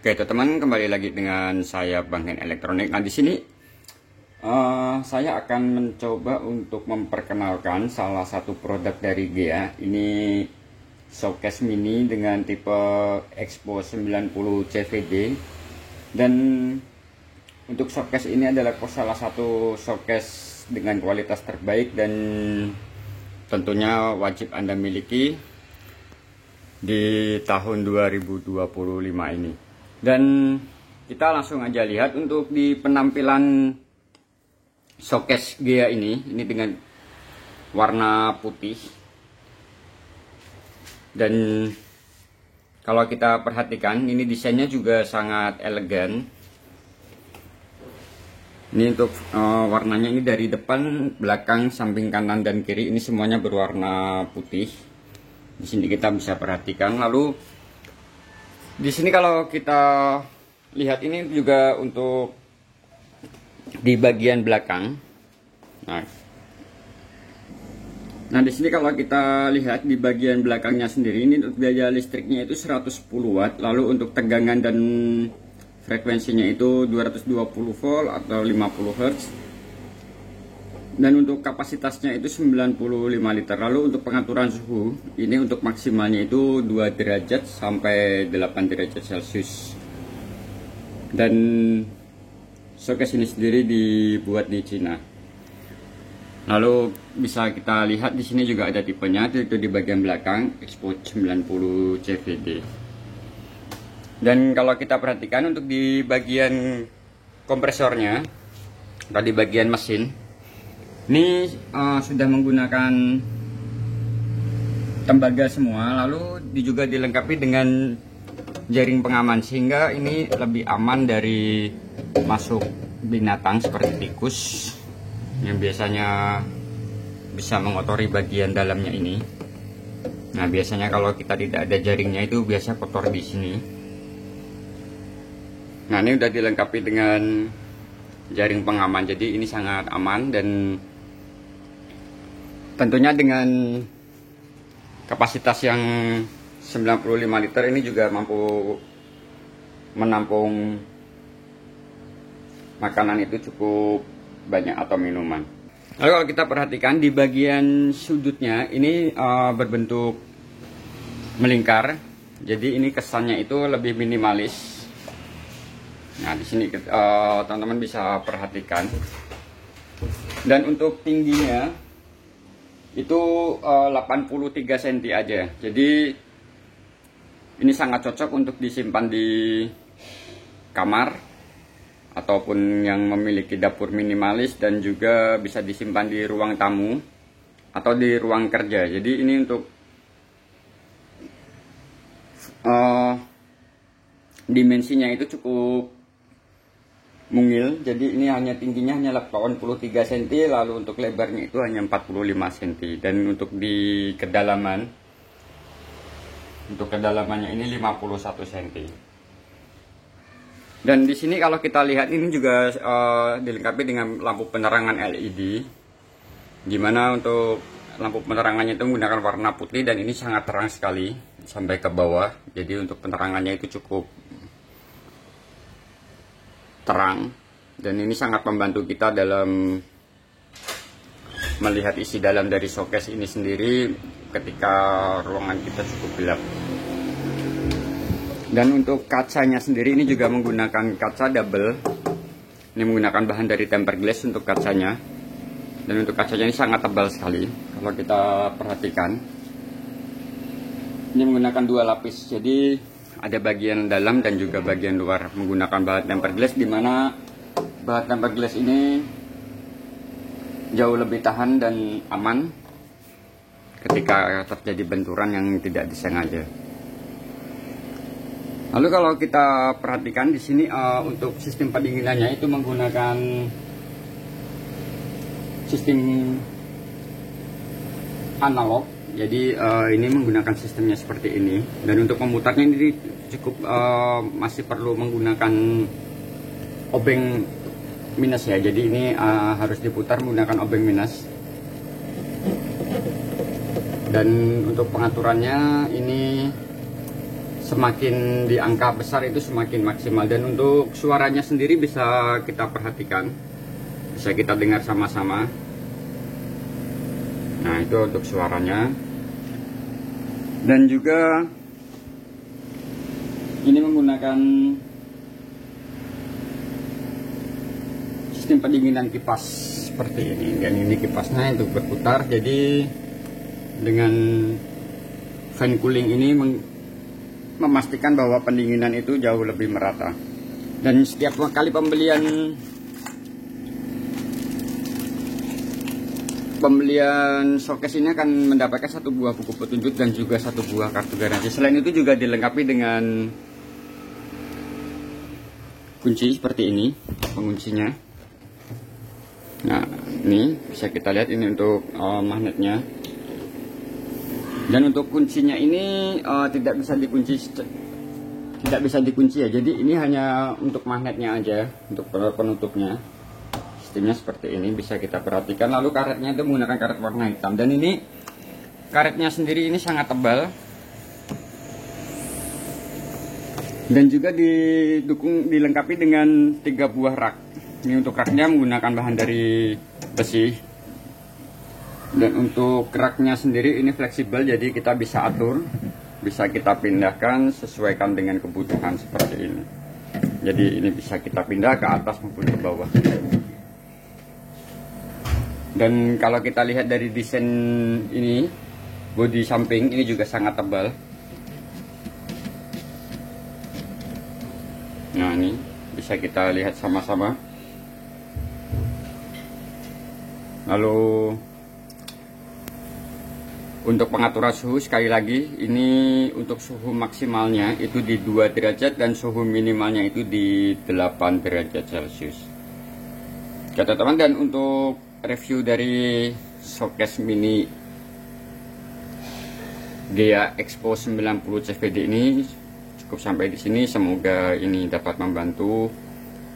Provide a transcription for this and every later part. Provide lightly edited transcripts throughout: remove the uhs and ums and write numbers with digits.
Oke, teman-teman, kembali lagi dengan saya Bang Hen Elektronik. Nah, di sini saya akan mencoba untuk memperkenalkan salah satu produk dari GEA. Ini showcase mini dengan tipe Expo 90 CVD. Dan untuk showcase ini adalah salah satu showcase dengan kualitas terbaik dan tentunya wajib Anda miliki di tahun 2025 ini. Dan kita langsung aja lihat untuk di penampilan showcase GEA ini dengan warna putih. Dan kalau kita perhatikan, ini desainnya juga sangat elegan. Ini untuk warnanya ini dari depan, belakang, samping kanan dan kiri ini semuanya berwarna putih. Di sini kita bisa perhatikan. Lalu di sini kalau kita lihat ini juga untuk di bagian belakang. Nah, di sini kalau kita lihat di bagian belakangnya sendiri ini untuk daya listriknya itu 110 watt. Lalu untuk tegangan dan frekuensinya itu 220 volt atau 50 Hz. Dan untuk kapasitasnya itu 95 liter. Lalu untuk pengaturan suhu, ini untuk maksimalnya itu 2 derajat sampai 8 derajat Celcius. Dan showcase ini sendiri dibuat di Cina. Lalu bisa kita lihat di sini juga ada tipenya, itu di bagian belakang Expo 90 CVD. Dan kalau kita perhatikan untuk di bagian kompresornya atau di bagian mesin, ini sudah menggunakan tembaga semua, lalu juga dilengkapi dengan jaring pengaman sehingga ini lebih aman dari masuk binatang seperti tikus yang biasanya bisa mengotori bagian dalamnya ini. Nah, biasanya kalau kita tidak ada jaringnya itu biasa kotor di sini. Nah, ini udah dilengkapi dengan jaring pengaman, jadi ini sangat aman. Dan tentunya dengan kapasitas yang 95 liter ini juga mampu menampung makanan itu cukup banyak atau minuman. Lalu kalau kita perhatikan di bagian sudutnya ini berbentuk melingkar, jadi ini kesannya itu lebih minimalis. Nah, di sini teman-teman bisa perhatikan. Dan untuk tingginya itu 83 cm aja. Jadi ini sangat cocok untuk disimpan di kamar ataupun yang memiliki dapur minimalis, dan juga bisa disimpan di ruang tamu atau di ruang kerja. Jadi ini untuk dimensinya itu cukup mungil, jadi ini hanya tingginya hanya 83 cm, lalu untuk lebarnya itu hanya 45 cm. Dan untuk di kedalaman, untuk kedalamannya ini 51 cm. Dan di sini kalau kita lihat ini juga dilengkapi dengan lampu penerangan LED, dimana untuk lampu penerangannya itu menggunakan warna putih dan ini sangat terang sekali sampai ke bawah. Jadi untuk penerangannya itu cukup terang, dan ini sangat membantu kita dalam melihat isi dalam dari showcase ini sendiri ketika ruangan kita cukup gelap. Dan untuk kacanya sendiri ini juga menggunakan kaca double. Ini menggunakan bahan dari tempered glass untuk kacanya, dan untuk kacanya ini sangat tebal sekali. Kalau kita perhatikan, ini menggunakan 2 lapis, jadi ada bagian dalam dan juga bagian luar menggunakan bahan tempered glass, dimana bahan tempered glass ini jauh lebih tahan dan aman ketika terjadi benturan yang tidak disengaja. Lalu kalau kita perhatikan di sini untuk sistem pendinginannya itu menggunakan sistem analog. Jadi ini menggunakan sistemnya seperti ini, dan untuk memutarnya ini cukup masih perlu menggunakan obeng minus ya. Jadi ini harus diputar menggunakan obeng minus. Dan untuk pengaturannya ini semakin di angka besar itu semakin maksimal. Dan untuk suaranya sendiri bisa kita perhatikan, bisa kita dengar sama-sama. Nah, itu untuk suaranya. Dan juga ini menggunakan sistem pendinginan kipas seperti ini. Dan ini kipasnya untuk berputar, jadi dengan fan cooling ini memastikan bahwa pendinginan itu jauh lebih merata. Dan setiap kali pembelian showcase ini akan mendapatkan satu buah buku petunjuk dan juga satu buah kartu garansi. Selain itu juga dilengkapi dengan kunci seperti ini, penguncinya. Nah, ini bisa kita lihat, ini untuk magnetnya. Dan untuk kuncinya ini tidak bisa dikunci ya. Jadi ini hanya untuk magnetnya aja, untuk penutupnya. Sistemnya seperti ini, bisa kita perhatikan. Lalu karetnya itu menggunakan karet warna hitam. Dan ini karetnya sendiri ini sangat tebal. Dan juga dilengkapi dengan 3 buah rak. Ini untuk raknya menggunakan bahan dari besi. Dan untuk raknya sendiri ini fleksibel, jadi kita bisa atur, bisa kita pindahkan sesuaikan dengan kebutuhan seperti ini. Jadi ini bisa kita pindah ke atas maupun ke bawah. Dan kalau kita lihat dari desain ini, bodi samping ini juga sangat tebal. Nah, ini bisa kita lihat sama-sama. Lalu untuk pengaturan suhu, sekali lagi ini untuk suhu maksimalnya itu di 2 derajat dan suhu minimalnya itu di 8 derajat Celcius. Oke teman-teman, dan untuk review dari showcase mini Gea Expo 90 CVD ini cukup sampai di sini. Semoga ini dapat membantu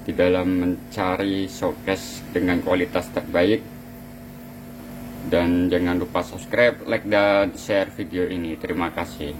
di dalam mencari showcase dengan kualitas terbaik. Dan jangan lupa subscribe, like, dan share video ini. Terima kasih.